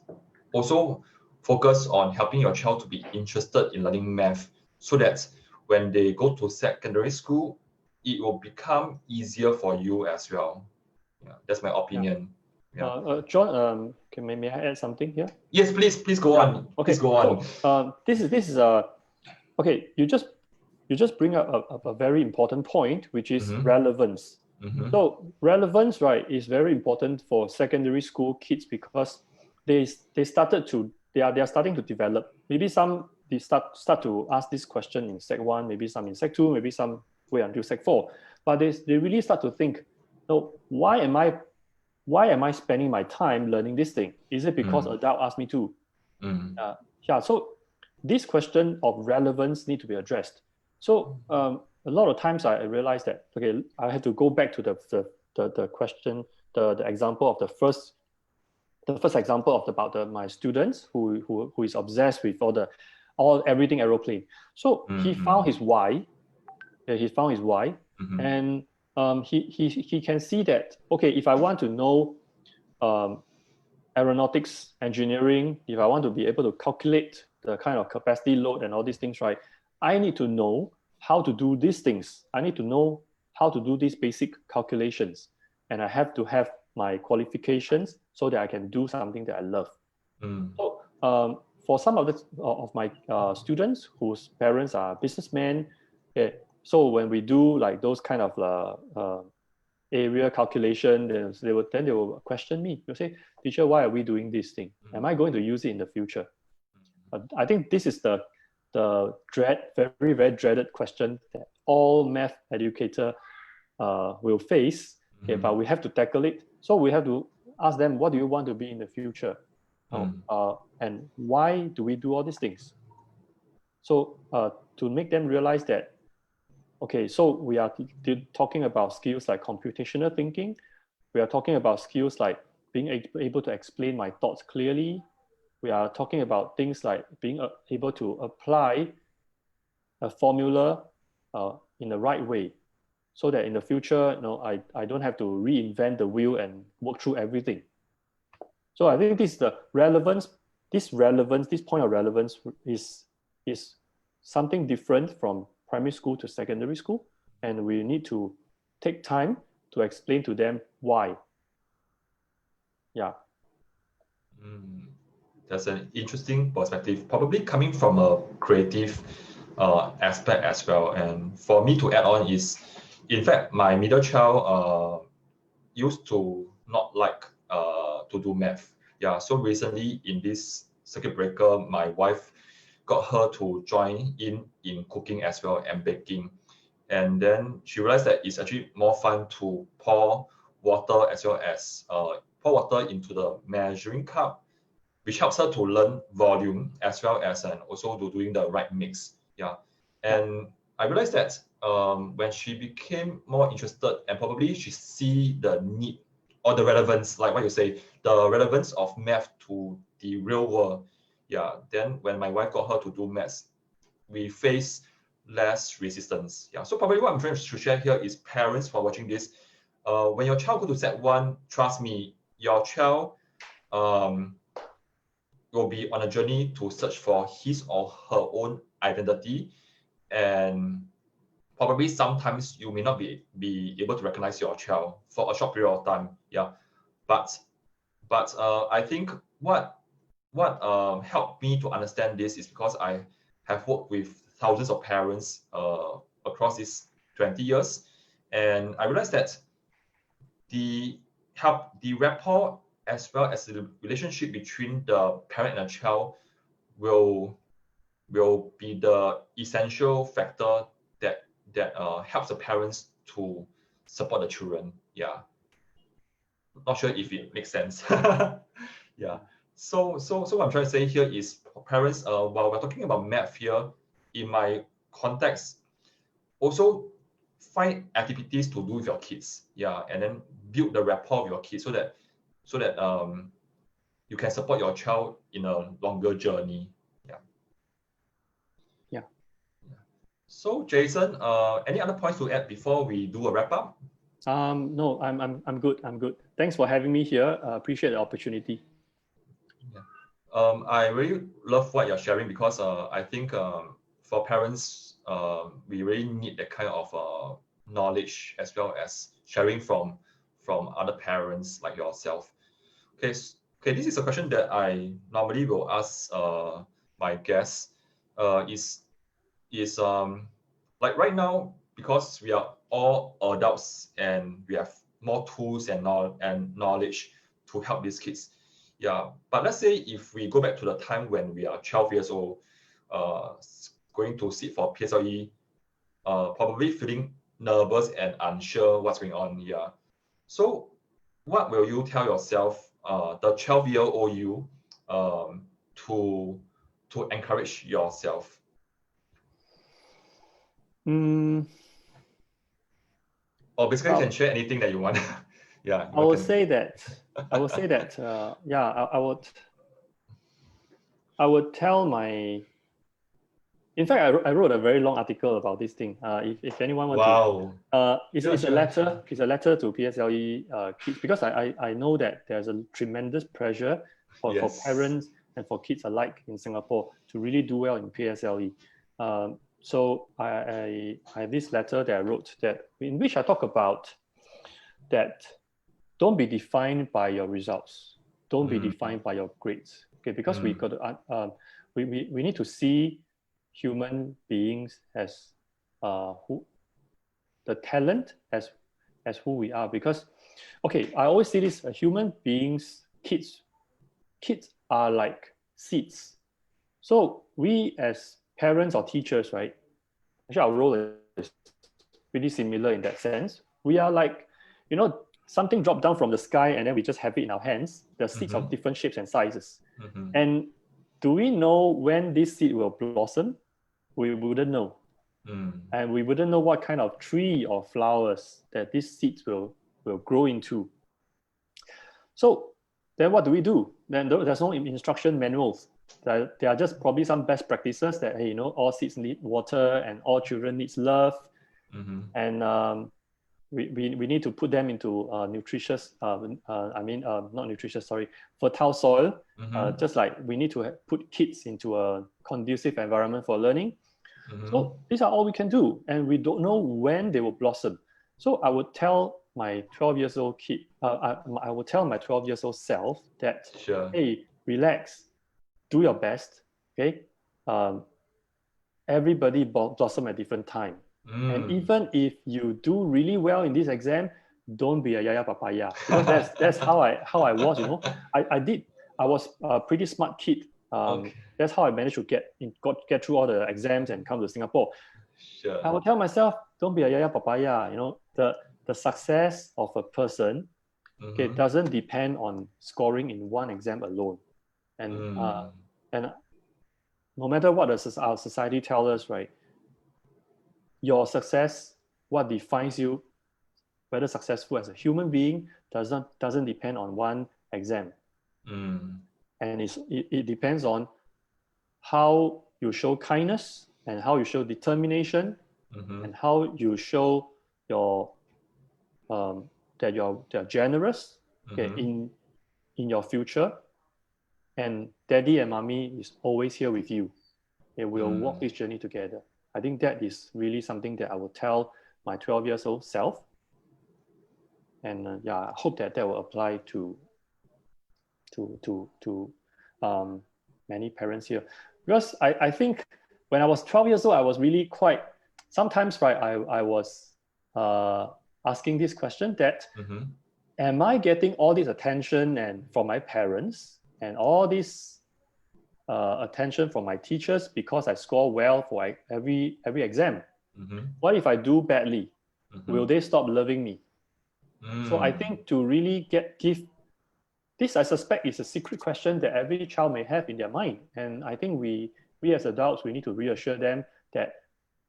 also focus on helping your child to be interested in learning math, so that when they go to secondary school, it will become easier for you as well. Yeah, that's my opinion. Yeah. John, may I add something here? Yes, please go on. Okay, please go on. So this is okay. You just bring up a very important point, which is relevance. So relevance, right, is very important for secondary school kids because they are starting to develop. Maybe some they start to ask this question in Sec 1, maybe some in Sec 2, maybe some wait until Sec 4. But they really start to think, why am I spending my time learning this thing? Is it because adult asked me to? Yeah. So this question of relevance need to be addressed. So a lot of times I realized that I had to go back to the question, the example of the first example of about my students who is obsessed with everything aeroplane. So he found his why. He found his why, And he can see that, okay, if I want to know aeronautics engineering, if I want to be able to calculate the kind of capacity load and all these things, right, I need to know how to do these things. I need to know how to do these basic calculations. And I have to have my qualifications so that I can do something that I love. So for some of my students whose parents are businessmen, so when we do like those kind of area calculation, they will question me. They'll say, "Teacher, why are we doing this thing? Am I going to use it in the future?" I think this is the very, very dreaded question that all math educator will face. Okay, but we have to tackle it. So we have to ask them, what do you want to be in the future? And why do we do all these things? So to make them realize that, okay, so we are talking about skills like computational thinking. We are talking about skills like being able to explain my thoughts clearly. We are talking about things like being able to apply a formula in the right way, so that in the future, I don't have to reinvent the wheel and work through everything. So I think this point of relevance is something different from primary school to secondary school, and we need to take time to explain to them why. Yeah. That's an interesting perspective, probably coming from a creative aspect as well. And for me to add on is, in fact, my middle child used to not like to do math. Yeah, so recently in this circuit breaker, my wife got her to join in cooking as well and baking. And then she realized that it's actually more fun to pour water as well as pour water into the measuring cup, which helps her to learn volume as well as and also to doing the right mix. Yeah. And I realized that when she became more interested and probably she see the need or the relevance, like what you say, the relevance of math to the real world. Yeah. Then when my wife got her to do maths, we face less resistance. Yeah. So probably what I'm trying to share here is, parents who are watching this, when your child go to Set 1, trust me, your child will be on a journey to search for his or her own identity, and probably sometimes you may not be able to recognize your child for a short period of time. Yeah, but I think what helped me to understand this is because I have worked with thousands of parents across these 20 years, and I realized that the rapport as well as the relationship between the parent and the child will be the essential factor that helps the parents to support the children. Yeah, not sure if it makes sense. Yeah. So what I'm trying to say here is, parents, while we're talking about math here, in my context, also find activities to do with your kids. Yeah, and then build the rapport with your kids so that you can support your child in a longer journey. Yeah. So Jason, any other points to add before we do a wrap up? No, I'm good. I'm good. Thanks for having me here. Appreciate the opportunity. Yeah. I really love what you're sharing, because I think for parents, we really need that kind of knowledge as well as sharing from other parents like yourself. Okay, this is a question that I normally will ask my guests. Is like right now, because we are all adults and we have more tools and knowledge to help these kids. Yeah, but let's say if we go back to the time when we are 12 years old, going to sit for PSLE, probably feeling nervous and unsure what's going on. Yeah. So what will you tell yourself, the 12-year-old you, to encourage yourself? Or basically, you can share anything that you want. Yeah. I would say that. Yeah, I would tell my In fact, I wrote a very long article about this thing. If anyone wants Wow. to, it's a Sure. letter. It's a letter to PSLE kids, because I know that there's a tremendous pressure for Yes. parents and for kids alike in Singapore to really do well in PSLE. So I have this letter that I wrote, that in which I talk about that don't be defined by your results. Don't be defined by your grades. Okay, because we got to, we need to see human beings as who the talent as who we are. Because okay, I always say this: human beings, kids are like seeds. So we as parents or teachers, right? Actually, our role is pretty similar in that sense. We are like, something dropped down from the sky and then we just have it in our hands. The seeds of different shapes and sizes. And do we know when this seed will blossom? We wouldn't know. And we wouldn't know what kind of tree or flowers that these seeds will grow into. So then what do we do? Then there's no instruction manuals. There are just probably some best practices that, hey, all seeds need water and all children needs love. And we need to put them into nutritious, not nutritious, sorry, fertile soil. Just like we need to put kids into a conducive environment for learning. So these are all we can do, and we don't know when they will blossom. So I would tell my 12 years old kid, I would tell my 12 years old self that, hey, relax, do your best, okay? Everybody blossom at different time. And even if you do really well in this exam, don't be a yaya papaya. Because that's how I was, I was a pretty smart kid. That's how I managed to get through all the exams and come to Singapore. Sure. I would tell myself, don't be a yaya papaya. The success of a person, okay, doesn't depend on scoring in one exam alone. And no matter what our society tells us, right? Your success, what defines you, whether successful as a human being, doesn't depend on one exam. And it depends on how you show kindness and how you show determination and how you show that you're generous, okay, in your future. And daddy and mommy is always here with you. They will walk this journey together. I think that is really something that I will tell my 12 years old self. And I hope that will apply to many parents here. Because I think when I was 12 years old, I was really quite, sometimes, right, I was asking this question that, am I getting all this attention and from my parents and all this attention from my teachers because I score well for every exam? What if I do badly? Will they stop loving me? So I think to really give this, I suspect, is a secret question that every child may have in their mind. And I think we as adults, we need to reassure them that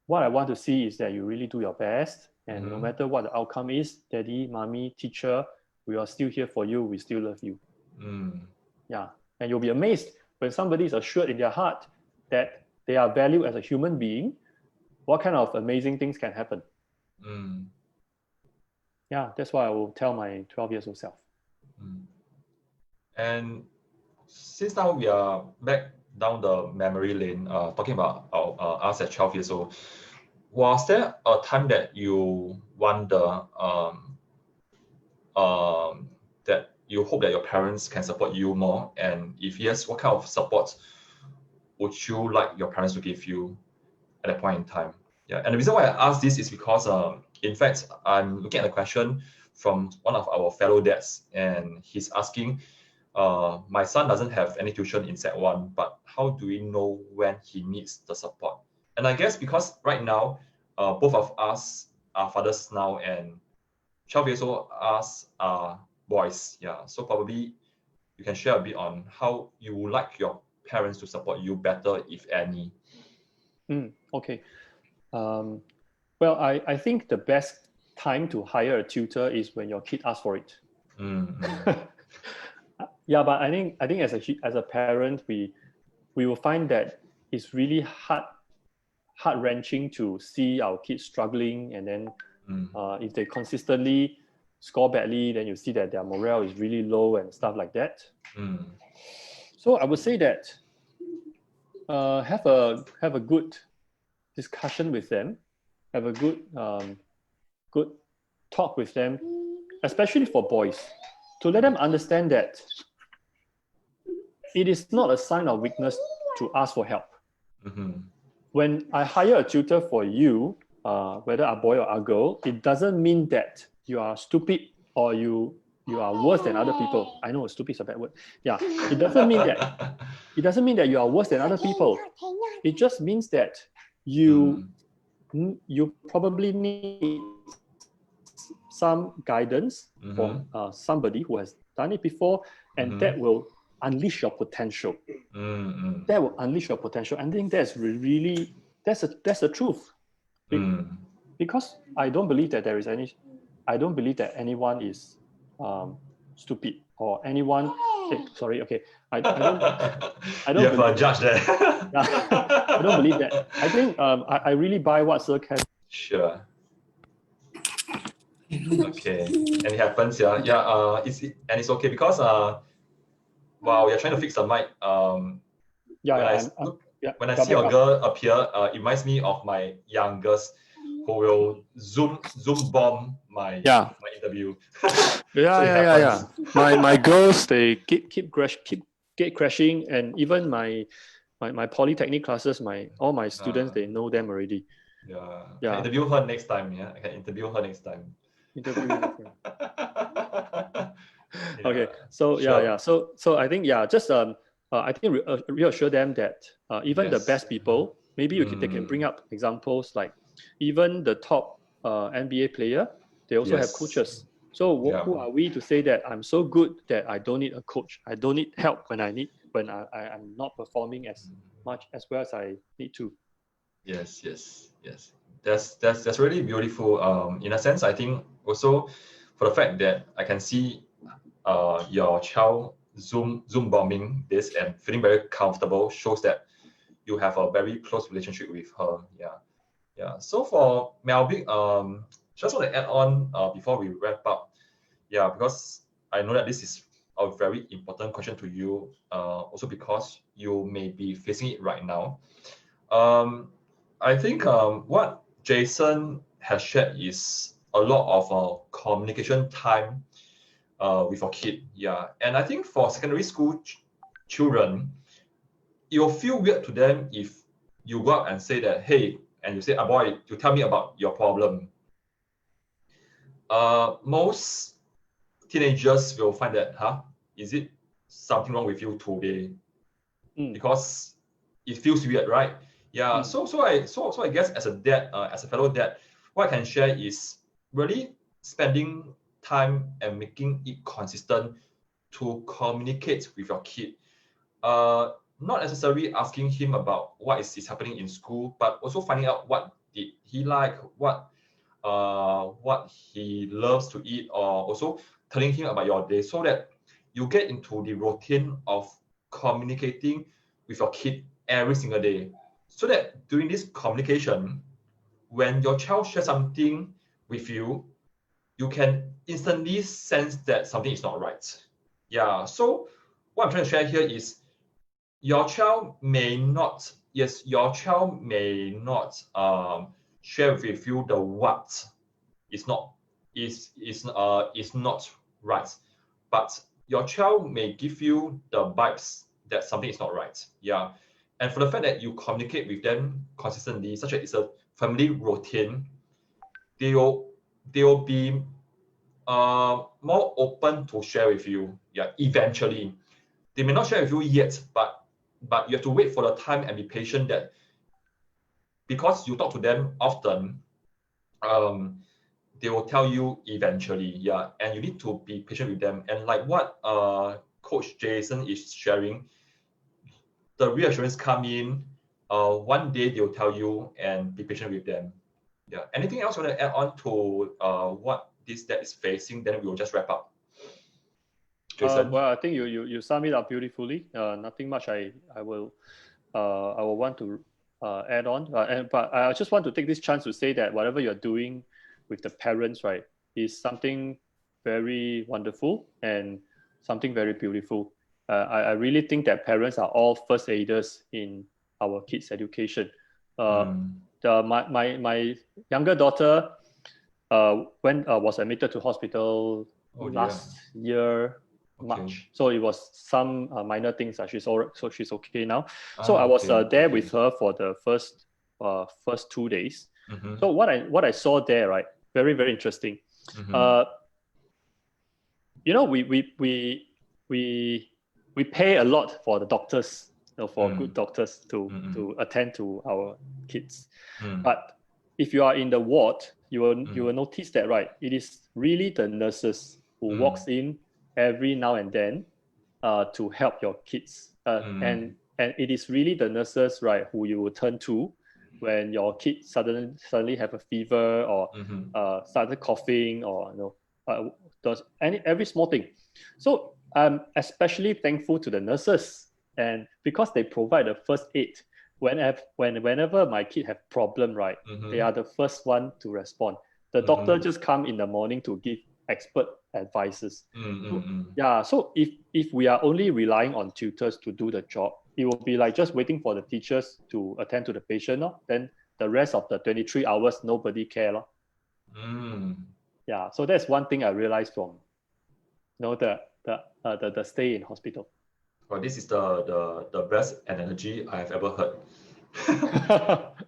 what I want to see is that you really do your best. And no matter what the outcome is, daddy, mommy, teacher, we are still here for you. We still love you. Yeah. And you'll be amazed when somebody is assured in their heart that they are valued as a human being, what kind of amazing things can happen. Yeah, that's why I will tell my 12 years old self. And since now we are back down the memory lane, talking about us at 12 years old, was there a time that you wonder that you hope that your parents can support you more? And if yes, what kind of support would you like your parents to give you at that point in time? Yeah, and the reason why I ask this is because, in fact, I'm looking at a question from one of our fellow dads, and he's asking, my son doesn't have any tuition in Set 1, but how do we know when he needs the support? And I guess because right now, both of us are fathers now, and 12 years old us are boys. Yeah, so probably you can share a bit on how you would like your parents to support you better, if any. Okay. Well, I think the best time to hire a tutor is when your kid asks for it. Yeah, but I think as a parent, we will find that it's really hard heart-wrenching to see our kids struggling, and then if they consistently score badly, then you see that their morale is really low and stuff like that. So I would say that have a good discussion with them, have a good good talk with them, especially for boys, to let them understand that it is not a sign of weakness to ask for help. When I hire a tutor for you, whether a boy or a girl, it doesn't mean that you are stupid or you are worse than other people. I know stupid is a bad word. Yeah, it doesn't mean that. It doesn't mean that you are worse than other people. It just means that you probably need some guidance from somebody who has done it before, and that will unleash your potential. That will unleash your potential. I think that's really that's the truth. Because I don't believe that anyone is stupid or anyone. Sorry, okay. I don't. You have a judge there. I don't believe that. I think I really buy what Sir Ken. Sure. Okay, and it happens, yeah. It's okay because while you're trying to fix the mic, when I see your girl appear, it reminds me of my youngest, who will zoom bomb my interview. Yeah. My girls, they keep gate crashing, and even my polytechnic classes, all my students, they know them already. Yeah. I can interview her next time. Yeah, I can interview her next time. Okay, so sure. So I think just I think reassure them that even the best people, maybe they can bring up examples like even the top NBA player, they also have coaches. So who are we to say that I'm so good that I don't need a coach? I don't need help when I'm not performing as much as well as I need to. Yes. That's really beautiful. In a sense, I think also for the fact that I can see your child zoom bombing this and feeling very comfortable shows that you have a very close relationship with her. Yeah. So for Melvin, just want to add on before we wrap up. Yeah, because I know that this is a very important question to you, also because you may be facing it right now. I think what Jason has shared is a lot of communication time with your kid. Yeah, and I think for secondary school children, it will feel weird to them if you go up and say that, hey, and you say, boy, you tell me about your problem. Most teenagers will find that, is it something wrong with you today? Because it feels weird, right? Yeah. So I guess as a dad, as a fellow dad, what I can share is really spending time and making it consistent to communicate with your kid. Not necessarily asking him about what is happening in school, but also finding out what did he like, what he loves to eat, or also telling him about your day, so that you get into the routine of communicating with your kid every single day, so that during this communication, when your child shares something with you, you can instantly sense that something is not right. Yeah. So what I'm trying to share here is your child may not share with you the what is not right, but your child may give you the vibes that something is not right. Yeah. And for the fact that you communicate with them consistently, such as it's a family routine, they will be more open to share with you. Yeah, eventually. They may not share with you yet, but you have to wait for the time and be patient, that because you talk to them often, they will tell you eventually. Yeah, and you need to be patient with them. And like what Coach Jason is sharing, the reassurance come in. One day they'll tell you, and be patient with them. Yeah. Anything else you want to add on to what this dad is facing? Then we will just wrap up. Jason? Well, I think you sum it up beautifully. Nothing much I will want to add on. But I just want to take this chance to say that whatever you're doing with the parents, right, is something very wonderful and something very beautiful. I really think that parents are all first aiders in our kids' education. My younger daughter was admitted to hospital last year March. So it was some minor things. So she's okay now. So I was there with her for the first 2 days. So what I saw there, right, very, very interesting. You know, we pay a lot for the doctors, for good doctors to attend to our kids. But if you are in the ward, you will notice that, right, it is really the nurses who walks in every now and then to help your kids. And it is really the nurses, right, who you will turn to when your kid suddenly have a fever or started coughing, or does every small thing. So I'm especially thankful to the nurses, and because they provide the first aid. Whenever my kid have problem, right, they are the first one to respond. The doctor just come in the morning to give expert advices. So if we are only relying on tutors to do the job, it will be like just waiting for the teachers to attend to the patient. Then the rest of the 23 hours, nobody care. So that's one thing I realized from the stay in hospital. Well, this is the best analogy I have ever heard.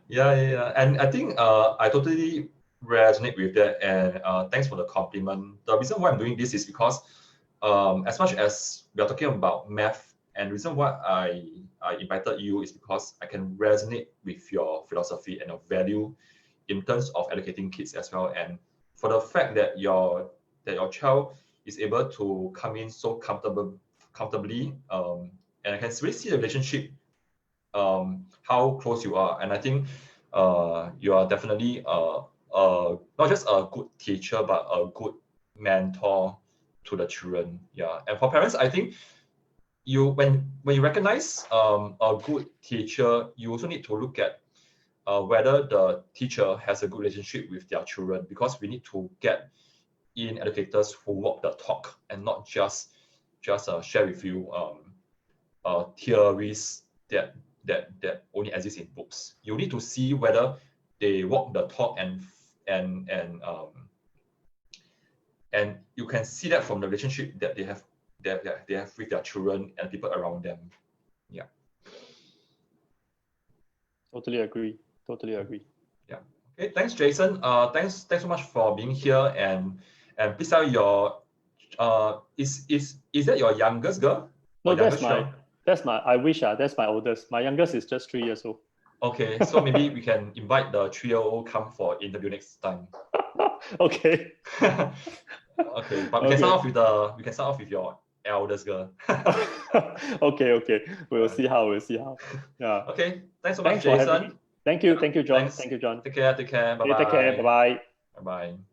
Yeah. And I think I totally resonate with that. And thanks for the compliment. The reason why I'm doing this is because as much as we are talking about math, and the reason why I invited you is because I can resonate with your philosophy and your value in terms of educating kids as well. And for the fact that your child is able to come in so comfortably, and I can really see the relationship, how close you are. And I think you are definitely not just a good teacher, but a good mentor to the children. And for parents, I think when you recognize a good teacher, you also need to look at whether the teacher has a good relationship with their children, because we need to get in educators who walk the talk and not just share with you theories that only exist in books. You need to see whether they walk the talk, and you can see that from the relationship that they have with their children and people around them. Totally agree. Yeah. Okay. Thanks, Jason. Thanks so much for being here. And please tell your is that your youngest girl? No, that's my. I wish that's my oldest. My youngest is just 3 years old. Okay, so maybe we can invite the 3-year-old come for interview next time. Okay. Okay, but we can start off with your eldest girl. Okay. We'll see how. Yeah. Okay. Thanks so much, Jason. Thank you, John. Thanks. Thank you, John. Take care. Bye bye. Take care. Bye bye. Bye bye.